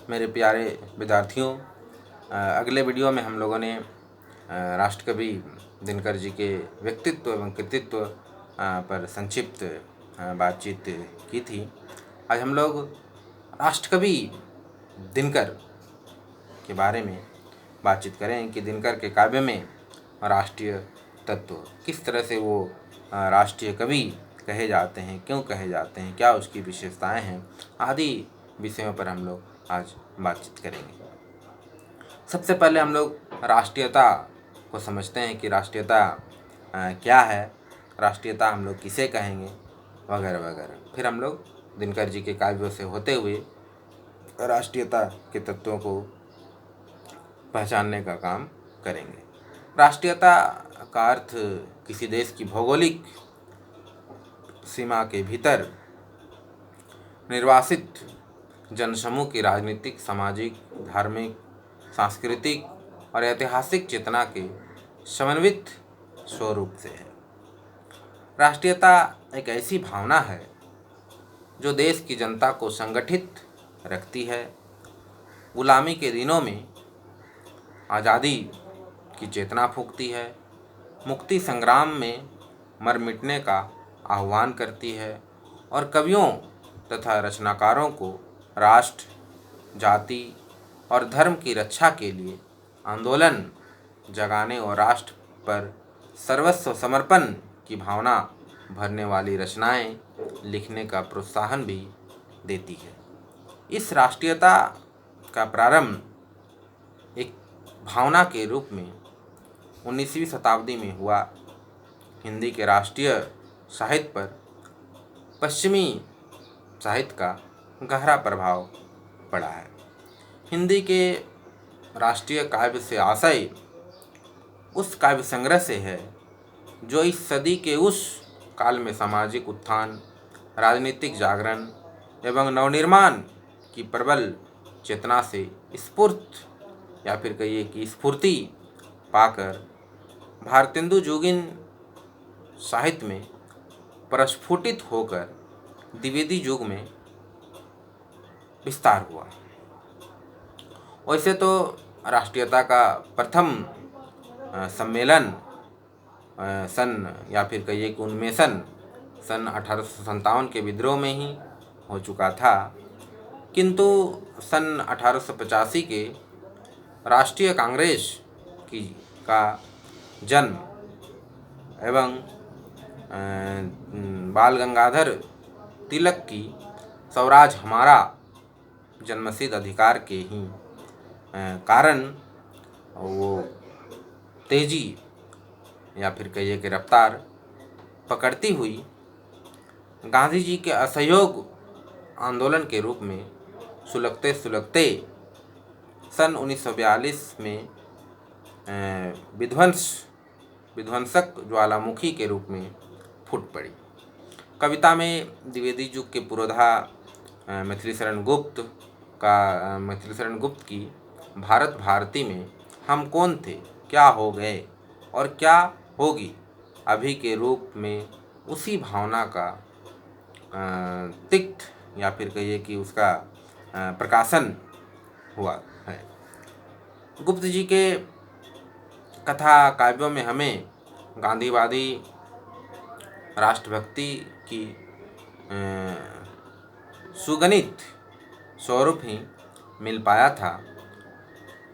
मेरे प्यारे विद्यार्थियों, अगले वीडियो में हम लोगों ने राष्ट्रकवि दिनकर जी के व्यक्तित्व एवं कृतित्व पर संक्षिप्त बातचीत की थी। आज हम लोग राष्ट्रकवि दिनकर के बारे में बातचीत करें कि दिनकर के काव्य में राष्ट्रीय तत्व किस तरह से वो राष्ट्रीय कवि कहे जाते हैं, क्यों कहे जाते हैं, क्या उसकी विशेषताएं हैं, आदि विषयों पर हम लोग आज बातचीत करेंगे। सबसे पहले हम लोग राष्ट्रीयता को समझते हैं कि राष्ट्रीयता क्या है, राष्ट्रीयता हम लोग किसे कहेंगे, वगैरह वगैरह। फिर हम लोग दिनकर जी के काव्यों से होते हुए राष्ट्रीयता के तत्वों को पहचानने का काम करेंगे। राष्ट्रीयता का अर्थ किसी देश की भौगोलिक सीमा के भीतर निर्वासित जनसमूह की राजनीतिक, सामाजिक, धार्मिक, सांस्कृतिक और ऐतिहासिक चेतना के समन्वित स्वरूप से है। राष्ट्रीयता एक ऐसी भावना है जो देश की जनता को संगठित रखती है, गुलामी के दिनों में आज़ादी की चेतना फूंकती है, मुक्ति संग्राम में मर मिटने का आह्वान करती है और कवियों तथा रचनाकारों को राष्ट्र, जाति और धर्म की रक्षा के लिए आंदोलन जगाने और राष्ट्र पर सर्वस्व समर्पण की भावना भरने वाली रचनाएं लिखने का प्रोत्साहन भी देती है। इस राष्ट्रीयता का प्रारंभ एक भावना के रूप में 19वीं शताब्दी में हुआ। हिंदी के राष्ट्रीय साहित्य पर पश्चिमी साहित्य का गहरा प्रभाव पड़ा है। हिंदी के राष्ट्रीय काव्य से आशय उस काव्य संग्रह से है जो इस सदी के उस काल में सामाजिक उत्थान, राजनीतिक जागरण एवं नवनिर्माण की प्रबल चेतना से स्फूर्त या फिर कहिए कि स्फूर्ति पाकर भारतेंदु जुगीन साहित्य में प्रस्फुटित होकर द्विवेदी युग में विस्तार हुआ। वैसे तो राष्ट्रीयता का प्रथम सम्मेलन सन या फिर कहिए कि उन्मेषण सन 1857 के विद्रोह में ही हो चुका था, किंतु सन 1885 के राष्ट्रीय कांग्रेस का जन्म एवं बाल गंगाधर तिलक की स्वराज हमारा जन्मसिद्ध अधिकार के ही कारण वो तेजी या फिर कहिए कि रफ्तार पकड़ती हुई गांधी जी के असहयोग आंदोलन के रूप में सुलगते सुलगते सन 1942 में विध्वंसक ज्वालामुखी के रूप में फूट पड़ी। कविता में द्विवेदी युग के पुरोधा मैथिलीशरण गुप्त की भारत भारती में हम कौन थे, क्या हो गए और क्या होगी अभी के रूप में उसी भावना का तिक्त या फिर कहिए कि उसका प्रकाशन हुआ है। गुप्त जी के कथा काव्यों में हमें गांधीवादी राष्ट्रभक्ति की सुगणित स्वरूप ही मिल पाया था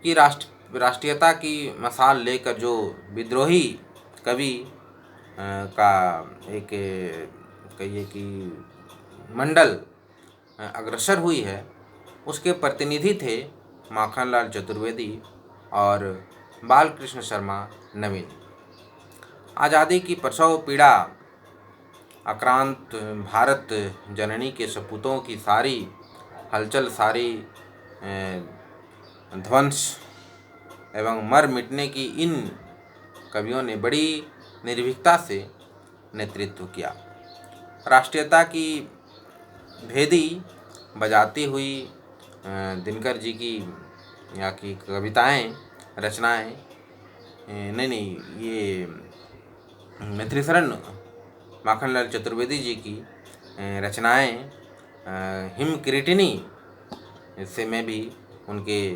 कि राष्ट्रीयता की मशाल लेकर जो विद्रोही कवि का एक कहिए कि मंडल अग्रसर हुई है, उसके प्रतिनिधि थे माखनलाल चतुर्वेदी और बालकृष्ण शर्मा नवीन। आज़ादी की प्रसव पीड़ा आक्रांत भारत जननी के सपूतों की सारी हलचल, सारी ध्वंस एवं मर मिटने की इन कवियों ने बड़ी निर्भीकता से नेतृत्व किया। राष्ट्रीयता की भेदी बजाती हुई दिनकर जी की या की कविताएं, रचनाएं ये मैथिलीशरण माखनलाल चतुर्वेदी जी की रचनाएं हिमकिरीटिनी से में भी उनके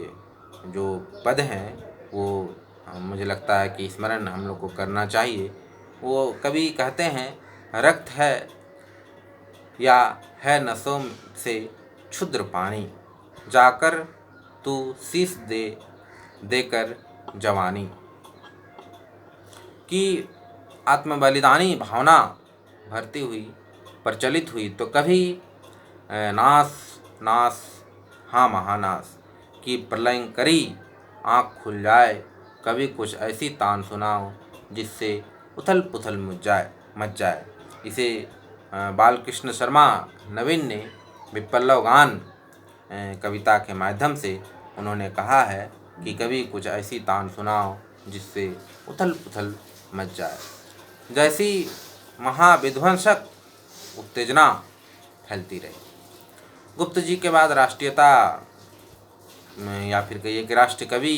जो पद हैं वो मुझे लगता है कि स्मरण हम लोग को करना चाहिए। वो कवि कहते हैं, रक्त है या है नसों से क्षुद्र पानी, जाकर तू शीश दे देकर जवानी। कि आत्मबलिदानी भावना भरती हुई, प्रचलित हुई तो कभी नाश नाश हाँ महानाश की प्रलयंकरी आँख खुल जाए, कभी कुछ ऐसी तान सुनाओ जिससे उथल पुथल मच जाए। इसे बालकृष्ण शर्मा नवीन ने विप्लव गान कविता के माध्यम से उन्होंने कहा है कि कभी कुछ ऐसी तान सुनाओ जिससे उथल पुथल मच जाए। जैसी महाविध्वंसक उत्तेजना फैलती रही। गुप्त जी के बाद राष्ट्रीयता या फिर कहिए कि राष्ट्र कवि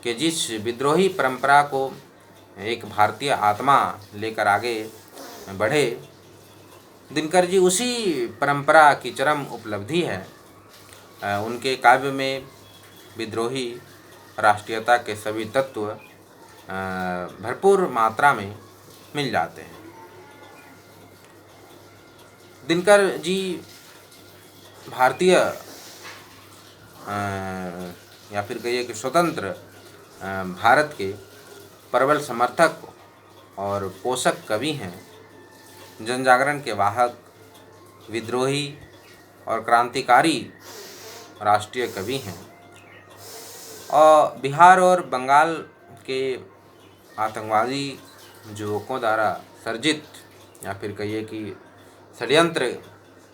के जिस विद्रोही परंपरा को एक भारतीय आत्मा लेकर आगे बढ़े, दिनकर जी उसी परंपरा की चरम उपलब्धि है। उनके काव्य में विद्रोही राष्ट्रीयता के सभी तत्व भरपूर मात्रा में मिल जाते हैं। दिनकर जी भारतीय या फिर कहिए कि स्वतंत्र भारत के प्रबल समर्थक और पोषक कवि हैं। जनजागरण के वाहक, विद्रोही और क्रांतिकारी राष्ट्रीय कवि हैं। और बिहार और बंगाल के आतंकवादी युवकों द्वारा सर्जित या फिर कहिए कि षड्यंत्र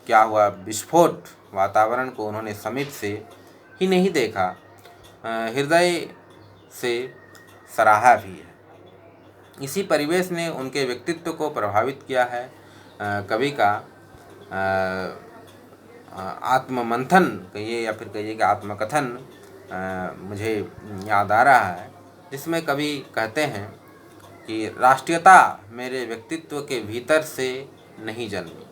क्या हुआ विस्फोट वातावरण को उन्होंने समीप से ही नहीं देखा, हृदय से सराहा भी है। इसी परिवेश ने उनके व्यक्तित्व को प्रभावित किया है। कवि का आत्ममंथन कहिए या फिर कहिए कि आत्मकथन मुझे याद आ रहा है, जिसमें कवि कहते हैं कि राष्ट्रीयता मेरे व्यक्तित्व के भीतर से नहीं जन्मी,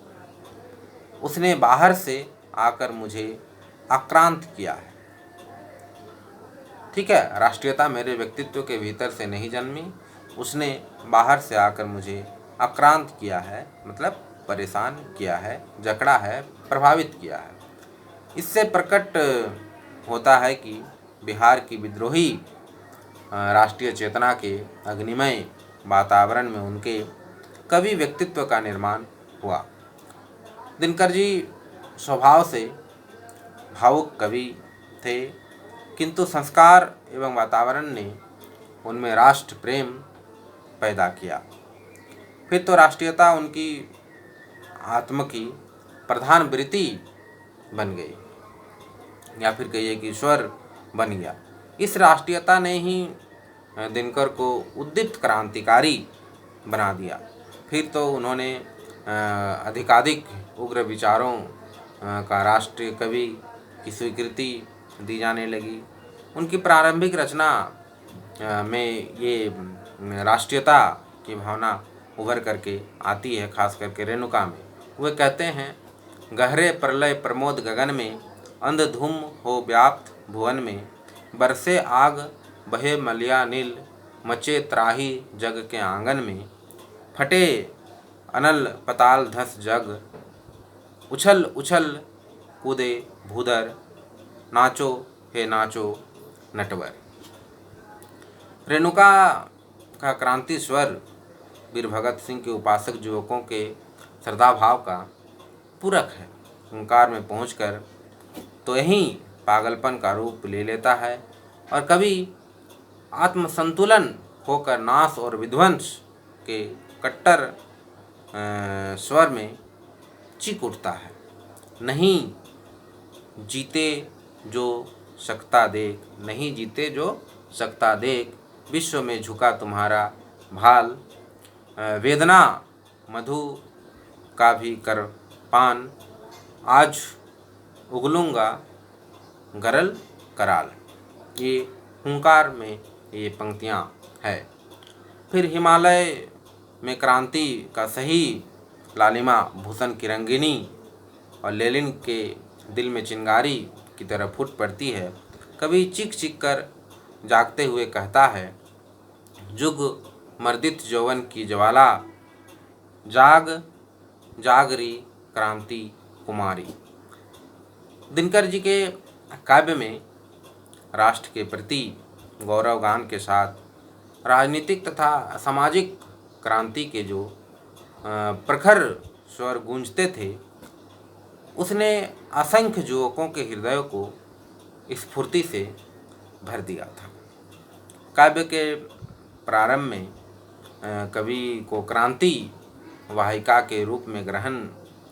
उसने बाहर से आकर मुझे आक्रांत किया है। ठीक है, राष्ट्रीयता मेरे व्यक्तित्व के भीतर से नहीं जन्मी, उसने बाहर से आकर मुझे आक्रांत किया है, मतलब परेशान किया है, जकड़ा है, प्रभावित किया है। इससे प्रकट होता है कि बिहार की विद्रोही राष्ट्रीय चेतना के अग्निमय वातावरण में उनके कवि व्यक्तित्व का निर्माण हुआ। दिनकर जी स्वभाव से भावुक कवि थे, किंतु संस्कार एवं वातावरण ने उनमें राष्ट्र प्रेम पैदा किया। फिर तो राष्ट्रीयता उनकी आत्म की प्रधान वृत्ति बन गई या फिर कहिए कि स्वर बन गया। इस राष्ट्रीयता ने ही दिनकर को उद्दीप्त क्रांतिकारी बना दिया। फिर तो उन्होंने अधिकाधिक उग्र विचारों का राष्ट्रीय कवि की स्वीकृति दी जाने लगी। उनकी प्रारंभिक रचना में ये राष्ट्रीयता की भावना उभर करके आती है, खास करके रेणुका में। वे कहते हैं, गहरे प्रलय प्रमोद गगन में, अंधधूम हो व्याप्त भुवन में, बरसे आग बहे मलिया नील, मचे त्राही जग के आंगन में, फटे अनल पताल धस जग, उछल उछल कूदे भूदर, नाचो हे नाचो नटवर। रेणुका का क्रांति स्वर वीर भगत सिंह के उपासक युवकों के श्रद्धाभाव का पूरक है। हुंकार में पहुंचकर तो यही पागलपन का रूप ले लेता है और कभी आत्मसंतुलन होकर नाश और विध्वंस के कट्टर स्वर में चीख उठता है। नहीं जीते जो सकता देख, नहीं जीते जो सकता देख, विश्व में झुका तुम्हारा भाल, वेदना मधु का भी कर पान, आज उगलूंगा गरल कराल। ये हुंकार में ये पंक्तियाँ है। फिर हिमालय में क्रांति का सही लालिमा भूषण की रंगिनी और लेनिन के दिल में चिंगारी की तरह फूट पड़ती है। कभी चीख चीख कर जागते हुए कहता है, जुग मर्दित यौवन की ज्वाला, जाग जागरी क्रांति कुमारी। दिनकर जी के काव्य में राष्ट्र के प्रति गौरवगान के साथ राजनीतिक तथा सामाजिक क्रांति के जो प्रखर स्वर गूंजते थे, उसने असंख्य युवकों के हृदयों को स्फूर्ति से भर दिया था। काव्य के प्रारंभ में कवि को क्रांति वाहिका के रूप में ग्रहण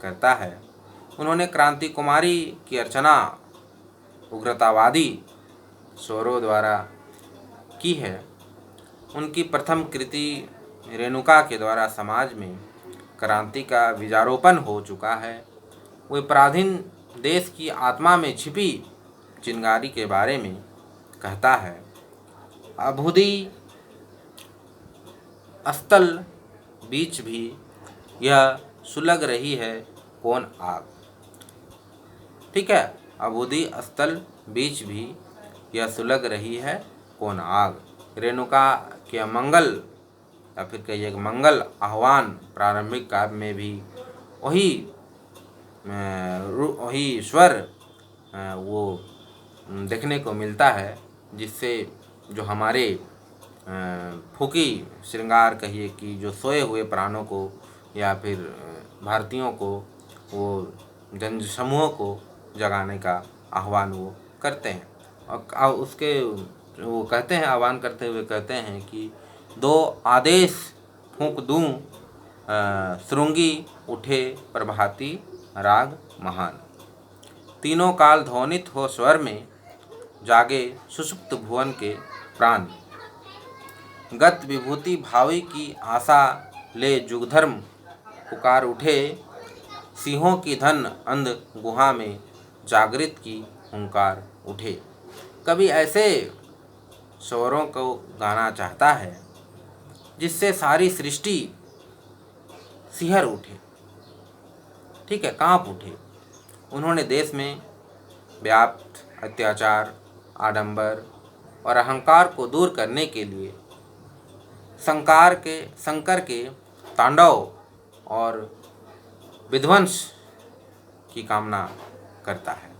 करता है। उन्होंने क्रांति कुमारी की अर्चना उग्रतावादी स्वरों द्वारा की है। उनकी प्रथम कृति रेणुका के द्वारा समाज में क्रांति का बीजारोपण हो चुका है। वे पराधीन देश की आत्मा में छिपी चिंगारी के बारे में कहता है, अभुदी अस्तल बीच भी यह सुलग रही है कौन आग। ठीक है, अबूदी अस्तल बीच भी यह सुलग रही है कौन आग। रेणुका के मंगल या फिर कहिए मंगल आह्वान प्रारंभिक काव्य में भी वही स्वर वो देखने को मिलता है, जिससे जो हमारे फूकी श्रृंगार कहिए कि जो सोए हुए प्राणों को या फिर भारतीयों को, वो जन समूहों को जगाने का आह्वान वो करते हैं। और उसके वो कहते हैं, आह्वान करते हुए कहते हैं कि दो आदेश फूंक दूं, श्रृंगी उठे प्रभाती राग महान। तीनों काल ध्वनित हो स्वर में, जागे सुषुप्त भुवन के प्राण। गत विभूति भावी की आशा ले जुगधर्म पुकार उठे, सिंहों की धन अंध गुहा में जागृत की हुंकार उठे। कभी ऐसे स्वरों को गाना चाहता है जिससे सारी सृष्टि सिहर उठे, ठीक है, कांप उठे। उन्होंने देश में व्याप्त अत्याचार, आडंबर और अहंकार को दूर करने के लिए शंकर के तांडव और विध्वंस की कामना करता है।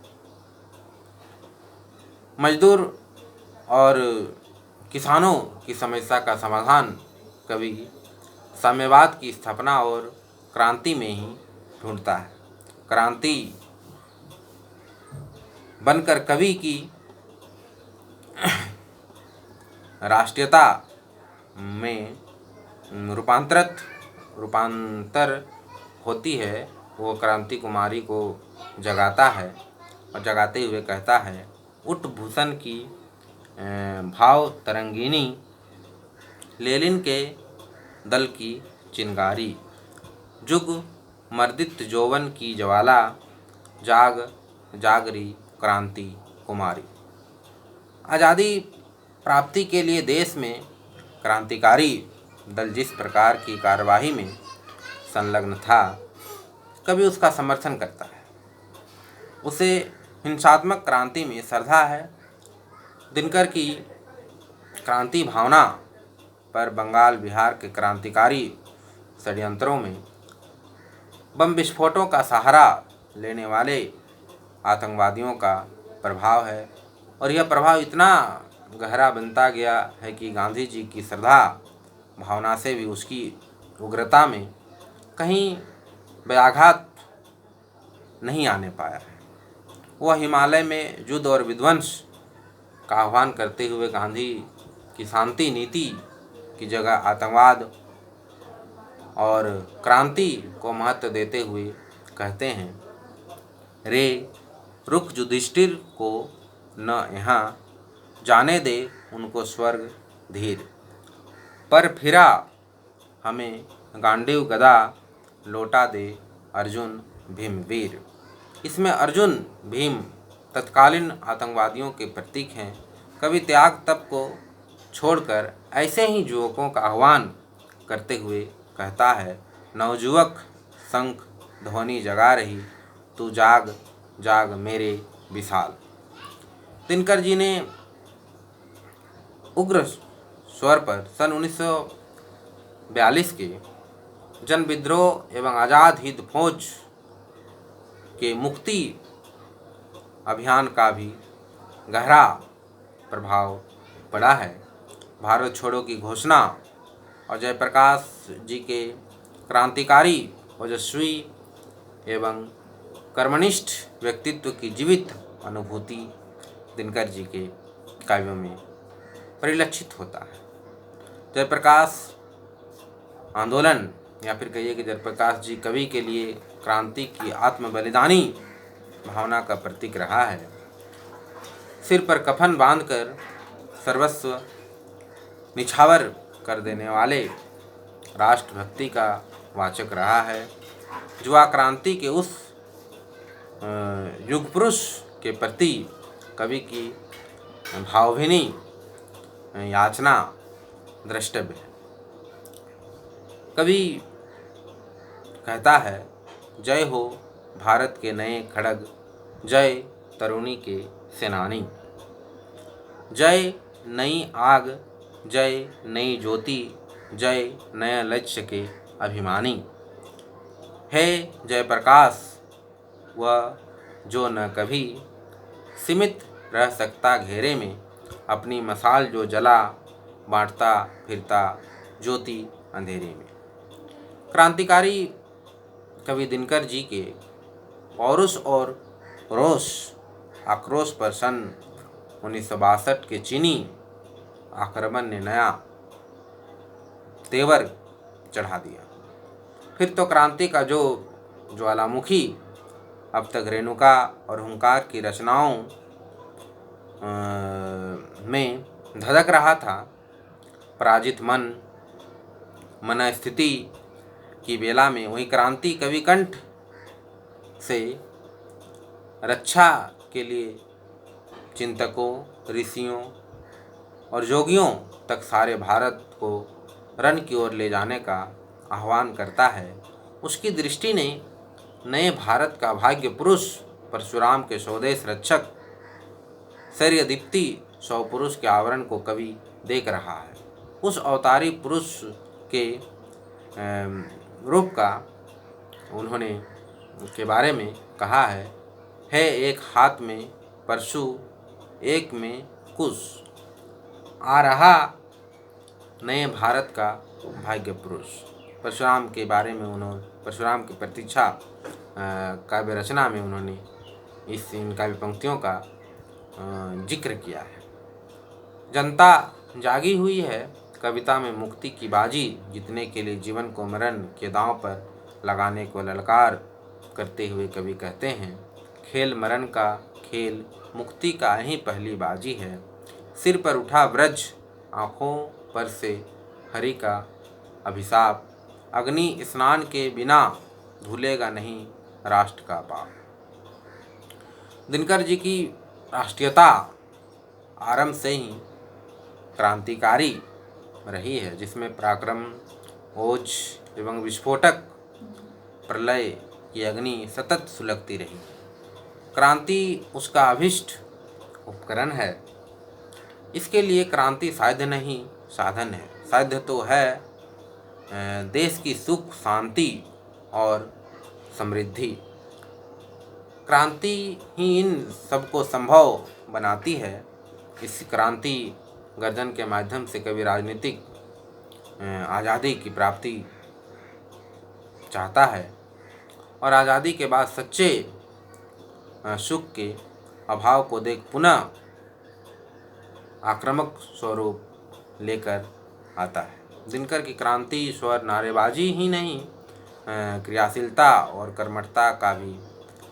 मजदूर और किसानों की समस्या का समाधान कवि साम्यवाद की स्थापना और क्रांति में ही ढूंढता है। क्रांति बनकर कवि की राष्ट्रीयता में रूपांतर होती है। वो क्रांति कुमारी को जगाता है और जगाते हुए कहता है, उठ भूषण की भाव तरंगिनी, लेलिन के दल की चिंगारी। जुग मर्दित यौवन की ज्वाला, जाग जागरी क्रांति कुमारी। आज़ादी प्राप्ति के लिए देश में क्रांतिकारी दल जिस प्रकार की कार्यवाही में संलग्न था, कभी उसका समर्थन करता है। उसे हिंसात्मक क्रांति में श्रद्धा है। दिनकर की क्रांति भावना पर बंगाल बिहार के क्रांतिकारी षड्यंत्रों में बम विस्फोटों का सहारा लेने वाले आतंकवादियों का प्रभाव है, और यह प्रभाव इतना गहरा बनता गया है कि गांधी जी की श्रद्धा भावना से भी उसकी उग्रता में कहीं व्याघात नहीं आने पाया है। वह हिमालय में युद्ध और विध्वंस का आह्वान करते हुए गांधी की शांति नीति की जगह आतंकवाद और क्रांति को महत्व देते हुए कहते हैं, रे रुक युधिष्ठिर को न यहाँ, जाने दे उनको स्वर्ग धीर। पर फिरा हमें गांडीव गदा, लौटा दे अर्जुन भीम वीर। इसमें अर्जुन भीम तत्कालीन आतंकवादियों के प्रतीक हैं। कवि त्याग तप को छोड़कर ऐसे ही युवकों का आह्वान करते हुए कहता है, नवजुवक शंख ध्वनि जगा रही, तू जाग जाग मेरे विशाल। दिनकर जी ने उग्र स्वर पर सन 1942 के जन विद्रोह एवं आज़ाद हिंद फौज के मुक्ति अभियान का भी गहरा प्रभाव पड़ा है। भारत छोड़ो की घोषणा और जयप्रकाश जी के क्रांतिकारी, ओजस्वी एवं कर्मनिष्ठ व्यक्तित्व की जीवित अनुभूति दिनकर जी के काव्यों में परिलक्षित होता है। जयप्रकाश आंदोलन या फिर कहिए कि जयप्रकाश जी कवि के लिए क्रांति की आत्म बलिदानी भावना का प्रतीक रहा है। सिर पर कफन बांधकर सर्वस्व निछावर कर देने वाले राष्ट्रभक्ति का वाचक रहा है। युवा क्रांति के उस युग पुरुष के प्रति कवि की भावभीनी याचना द्रष्टव्य है। कवि कहता है, जय हो भारत के नए खड़ग, जय तरुणी के सेनानी, जय नई आग, जय नई ज्योति, जय नए लक्ष्य के अभिमानी। है जयप्रकाश वह जो न कभी सीमित रह सकता घेरे में, अपनी मसाल जो जला बांटता फिरता ज्योति अंधेरे में। क्रांतिकारी कवि दिनकर जी के पौरुष और रोष आक्रोश पर सन 1962 के चीनी आक्रमण ने नया तेवर चढ़ा दिया। फिर तो क्रांति का जो ज्वालामुखी अब तक रेणुका और हुंकार की रचनाओं में धधक रहा था, पराजित मन स्थिति की बेला में वही क्रांति कवि कंठ से रक्षा के लिए चिंतकों, ऋषियों और योगियों तक सारे भारत को रण की ओर ले जाने का आह्वान करता है। उसकी दृष्टि ने नए भारत का भाग्य पुरुष परशुराम के स्वदेश रक्षक शौर्यदीप्ति सौ पुरुष के आवरण को कवि देख रहा है। उस अवतारी पुरुष के रूप का उन्होंने के बारे में कहा है एक हाथ में परशु, एक में कुश, आ रहा नए भारत का भाग्य पुरुष। परशुराम के बारे में उन्होंने परशुराम की प्रतीक्षा काव्य रचना में उन्होंने इन काव्य पंक्तियों का जिक्र किया है। जनता जागी हुई है, कविता में मुक्ति की बाजी जीतने के लिए जीवन को मरण के दांव पर लगाने को ललकार करते हुए कवि कहते हैं, खेल मरण का खेल मुक्ति का ही पहली बाजी है। सिर पर उठा ब्रज, आँखों पर से हरि का अभिशाप, अग्नि स्नान के बिना धुलेगा नहीं राष्ट्र का पाप। दिनकर जी की राष्ट्रीयता आरंभ से ही क्रांतिकारी रही है, जिसमें पराक्रम, ओज एवं विस्फोटक प्रलय की अग्नि सतत सुलगती रही। क्रांति उसका अभिष्ट उपकरण है। इसके लिए क्रांति साध्य नहीं, साधन है। साध्य तो है देश की सुख, शांति और समृद्धि। क्रांति ही इन सबको संभव बनाती है। इस क्रांति गर्जन के माध्यम से कवि राजनीतिक आज़ादी की प्राप्ति चाहता है और आज़ादी के बाद सच्चे सुख के अभाव को देख पुनः आक्रामक स्वरूप लेकर आता है। दिनकर की क्रांति स्वर नारेबाजी ही नहीं, क्रियाशीलता और कर्मठता का भी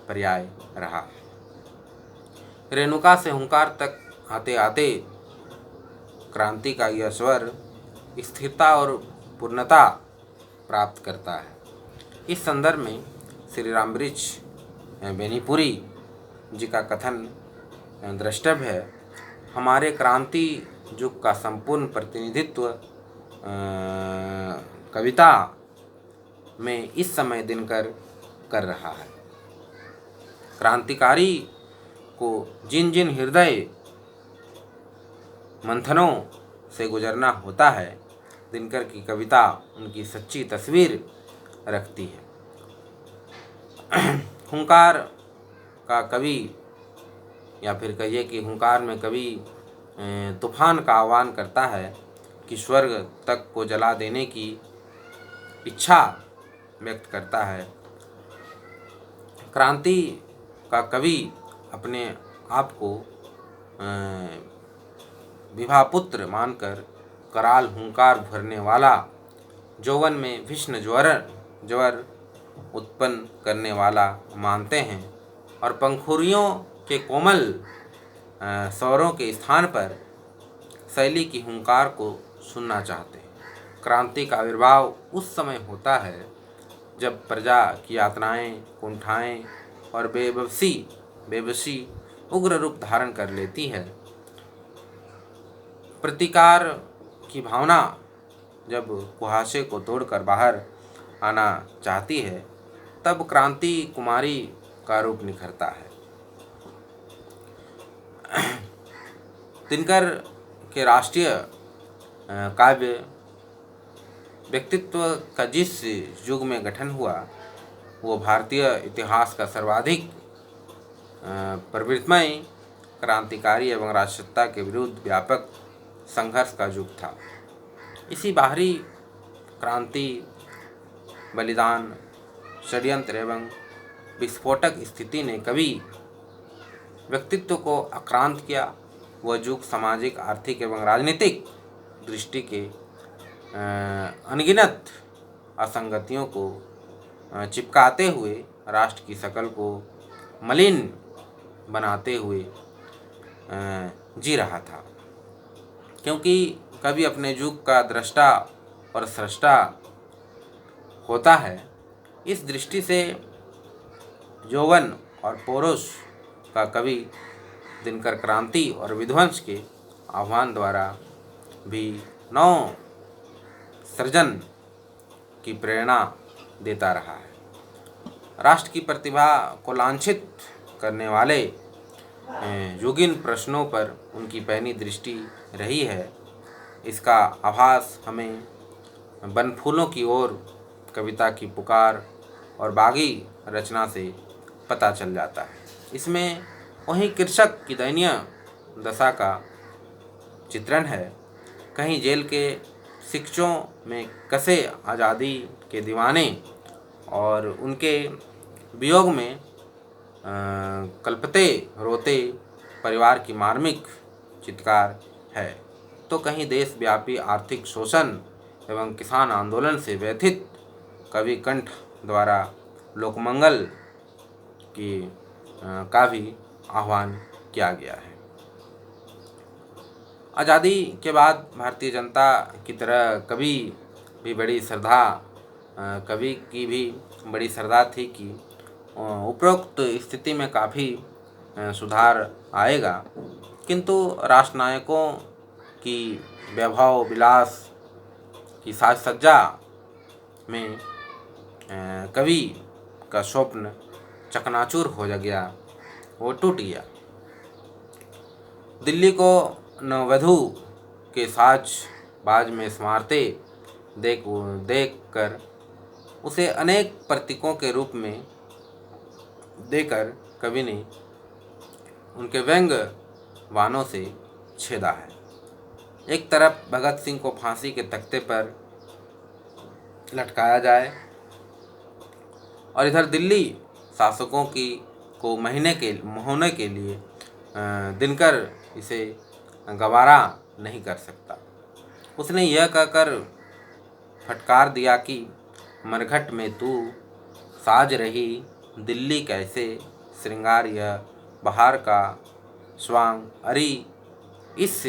पर्याय रहा। रेणुका से हुंकार तक आते आते क्रांति का यह स्वर स्थिरता और पूर्णता प्राप्त करता है। इस संदर्भ में श्री रामवृक्ष बेनीपुरी जी का कथन द्रष्टव्य है। हमारे क्रांति युग का संपूर्ण प्रतिनिधित्व कविता में इस समय दिनकर कर रहा है। क्रांतिकारी को जिन जिन हृदय मंथनों से गुजरना होता है, दिनकर की कविता उनकी सच्ची तस्वीर रखती है। हुंकार का कवि, या फिर कहिए कि हुंकार में कवि तूफान का आह्वान करता है कि स्वर्ग तक को जला देने की इच्छा व्यक्त करता है। क्रांति का कवि अपने आप को विभापुत्र मानकर कराल हुंकार भरने वाला, यौवन में भीषण ज्वर उत्पन्न करने वाला मानते हैं और पंखुड़ियों के कोमल स्वरों के स्थान पर शैली की हुंकार को सुनना चाहते हैं। क्रांति का आविर्भाव उस समय होता है जब प्रजा की यातनाएं, कुंठाएं और बेबसी उग्र रूप धारण कर लेती है। प्रतिकार की भावना जब कुहासे को तोड़कर बाहर आना चाहती है, तब क्रांति कुमारी का रूप निखरता है। दिनकर के राष्ट्रीय काव्य व्यक्तित्व का जिस युग में गठन हुआ, वो भारतीय इतिहास का सर्वाधिक प्रवृत्तिमय, क्रांतिकारी एवं राष्ट्रीयता के विरुद्ध व्यापक संघर्ष का युग था। इसी बाहरी क्रांति, बलिदान, षड्यंत्र एवं विस्फोटक स्थिति ने कवि व्यक्तित्व को आक्रांत किया। वह युग सामाजिक, आर्थिक एवं राजनीतिक दृष्टि के अनगिनत असंगतियों को चिपकाते हुए राष्ट्र की शकल को मलिन बनाते हुए जी रहा था। क्योंकि कवि अपने युग का दृष्टा और स्रष्टा होता है, इस दृष्टि से यौवन और पौरुष का कवि दिनकर क्रांति और विध्वंस के आह्वान द्वारा भी नव सृजन की प्रेरणा देता रहा है। राष्ट्र की प्रतिभा को लांछित करने वाले युगीन प्रश्नों पर उनकी पैनी दृष्टि रही है। इसका आभास हमें बनफूलों की ओर कविता की पुकार और बागी रचना से पता चल जाता है। इसमें वहीं कृषक की दयनीय दशा का चित्रण है। कहीं जेल के शिक्षों में कसे आज़ादी के दीवाने और उनके वियोग में कल्पते रोते परिवार की मार्मिक चित्कार है, तो कहीं देशव्यापी आर्थिक शोषण एवं किसान आंदोलन से व्यथित कवि कंठ द्वारा लोकमंगल का भी आह्वान किया गया है। आज़ादी के बाद भारतीय जनता की तरह कवि की भी बड़ी श्रद्धा थी कि उपरोक्त स्थिति में काफ़ी सुधार आएगा, किंतु राष्ट्रनायकों की वैभव विलास की साज सज्जा में कवि का स्वप्न चकनाचूर हो गया, वो टूट गया। दिल्ली को नववधू के साज बाज में संवारते देख कर उसे अनेक प्रतीकों के रूप में देकर कवि ने उनके व्यंग वाणों से छेदा है। एक तरफ भगत सिंह को फांसी के तख्ते पर लटकाया जाए और इधर दिल्ली शासकों को मोहने के लिए दिनकर इसे गवारा नहीं कर सकता। उसने यह कहकर फटकार दिया कि मरघट में तू साज रही, दिल्ली कैसे श्रृंगार यह बहार का स्वांग अरी इस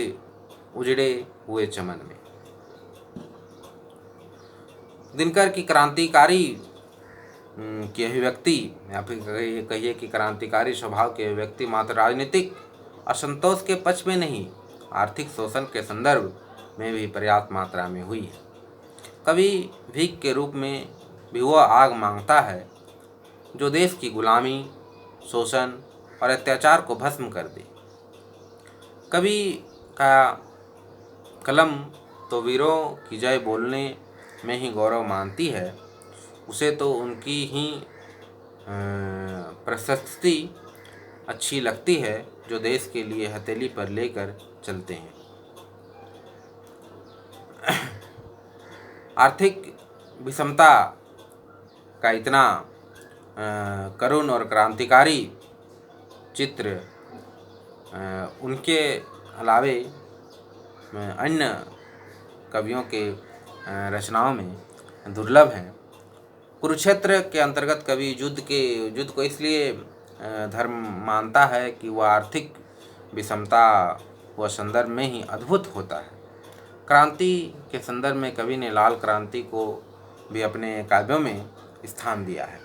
उजड़े हुए चमन में। दिनकर की क्रांतिकारी की अभिव्यक्ति, या फिर कहिए कि क्रांतिकारी स्वभाव की अभिव्यक्ति मात्र राजनीतिक असंतोष के पक्ष में नहीं, आर्थिक शोषण के संदर्भ में भी पर्याप्त मात्रा में हुई है। कवि भीख के रूप में भी वह आग मांगता है जो देश की गुलामी, शोषण और अत्याचार को भस्म कर दे। कवि का कलम तो वीरों की जय बोलने में ही गौरव मानती है, उसे तो उनकी ही प्रशस्ति अच्छी लगती है जो देश के लिए हथेली पर लेकर चलते हैं। आर्थिक विषमता का इतना करुण और क्रांतिकारी चित्र उनके अलावे अन्य कवियों के रचनाओं में दुर्लभ हैं। कुरुक्षेत्र के अंतर्गत कवि युद्ध को इसलिए धर्म मानता है कि वह आर्थिक विषमता व संदर्भ में ही अद्भुत होता है। क्रांति के संदर्भ में कवि ने लाल क्रांति को भी अपने काव्यों में स्थान दिया है।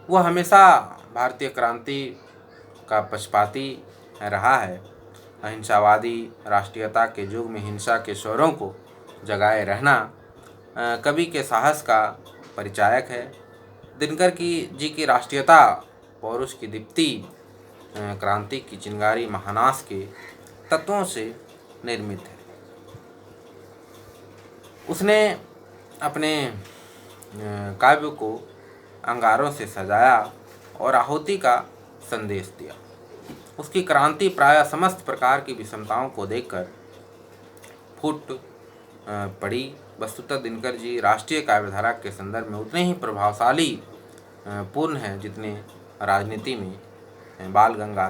वह हमेशा भारतीय क्रांति का पक्षपाती रहा है। अहिंसावादी राष्ट्रीयता के युग में हिंसा के स्वरों को जगाए रहना कवि के साहस का परिचायक है। दिनकर जी की राष्ट्रीयता पौरुष की दीप्ति क्रांति की चिंगारी महानाश के तत्वों से निर्मित है। उसने अपने काव्य को अंगारों से सजाया और आहुति का संदेश दिया। उसकी क्रांति प्रायः समस्त प्रकार की विषमताओं को देखकर फूट पड़ी। वस्तुतः दिनकर जी राष्ट्रीय काव्यधारा के संदर्भ में उतने ही प्रभावशाली पूर्ण हैं जितने राजनीति में बाल गंगाधर